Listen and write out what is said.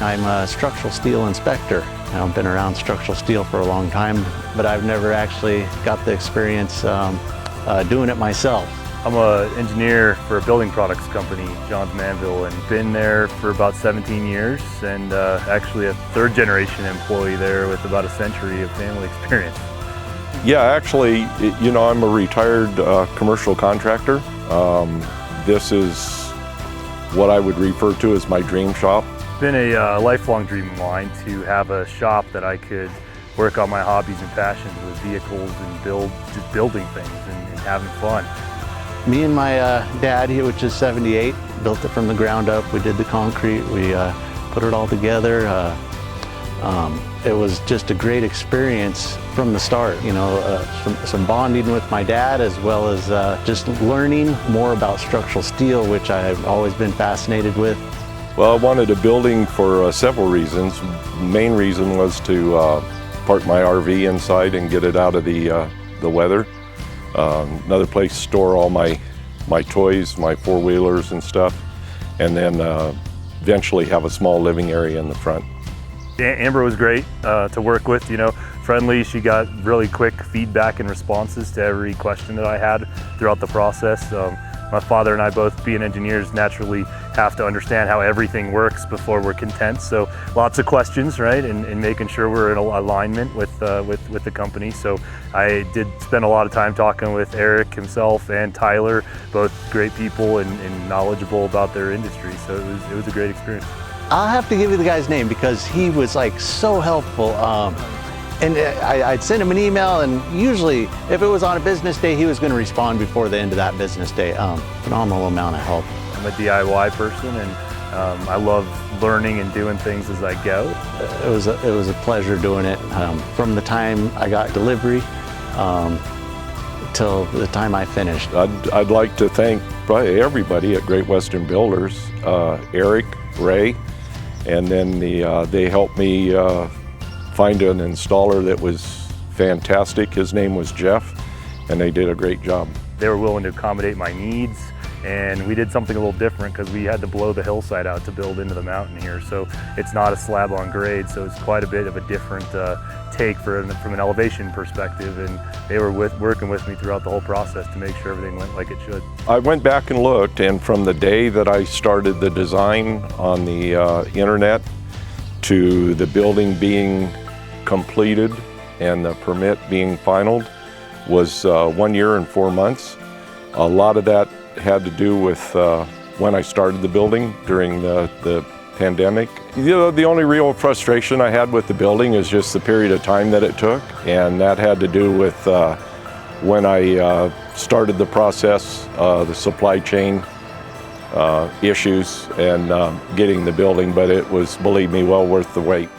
I'm a structural steel inspector. I've been around structural steel for a long time, but I've never actually got the experience doing it myself. I'm an engineer for a building products company, John's Manville, and been there for about 17 years, and actually a third generation employee there with about a century of family experience. Yeah, actually, you know, I'm a retired commercial contractor. This is what I would refer to as my dream shop. It's been a lifelong dream of mine to have a shop that I could work on my hobbies and passions with vehicles and just building things and having fun. Me and my dad, which is 78, built it from the ground up. We did the concrete, we put it all together. It was just a great experience from the start, you know, some bonding with my dad, as well as just learning more about structural steel, which I've always been fascinated with. Well, I wanted a building for several reasons. The main reason was to park my RV inside and get it out of the weather. Another place to store all my toys, my four-wheelers and stuff, and then eventually have a small living area in the front. Amber was great to work with, you know, friendly. She got really quick feedback and responses to every question that I had throughout the process. My father and I, both being engineers, naturally have to understand how everything works before we're content. So lots of questions, right? And making sure we're in alignment with the company. So I did spend a lot of time talking with Eric himself and Tyler, both great people and knowledgeable about their industry. So it was a great experience. I'll have to give you the guy's name because he was like so helpful. And I'd send him an email, and usually if it was on a business day, he was going to respond before the end of that business day. Phenomenal amount of help. I'm a DIY person, and I love learning and doing things as I go. It was a pleasure doing it from the time I got delivery till the time I finished. I'd like to thank probably everybody at Great Western Builders, Eric, Ray, and then they helped me find an installer that was fantastic. His name was Jeff, and they did a great job. They were willing to accommodate my needs, and we did something a little different because we had to blow the hillside out to build into the mountain here. So it's not a slab on grade, so it's quite a bit of a different take from an elevation perspective, and they were working with me throughout the whole process to make sure everything went like it should. I went back and looked, and from the day that I started the design on the internet to the building being completed and the permit being finalized was 1 year and 4 months. A lot of that had to do with when I started the building during the pandemic. You know, the only real frustration I had with the building is just the period of time that it took, and that had to do with when I started the process, the supply chain issues and getting the building, but it was, believe me, well worth the wait.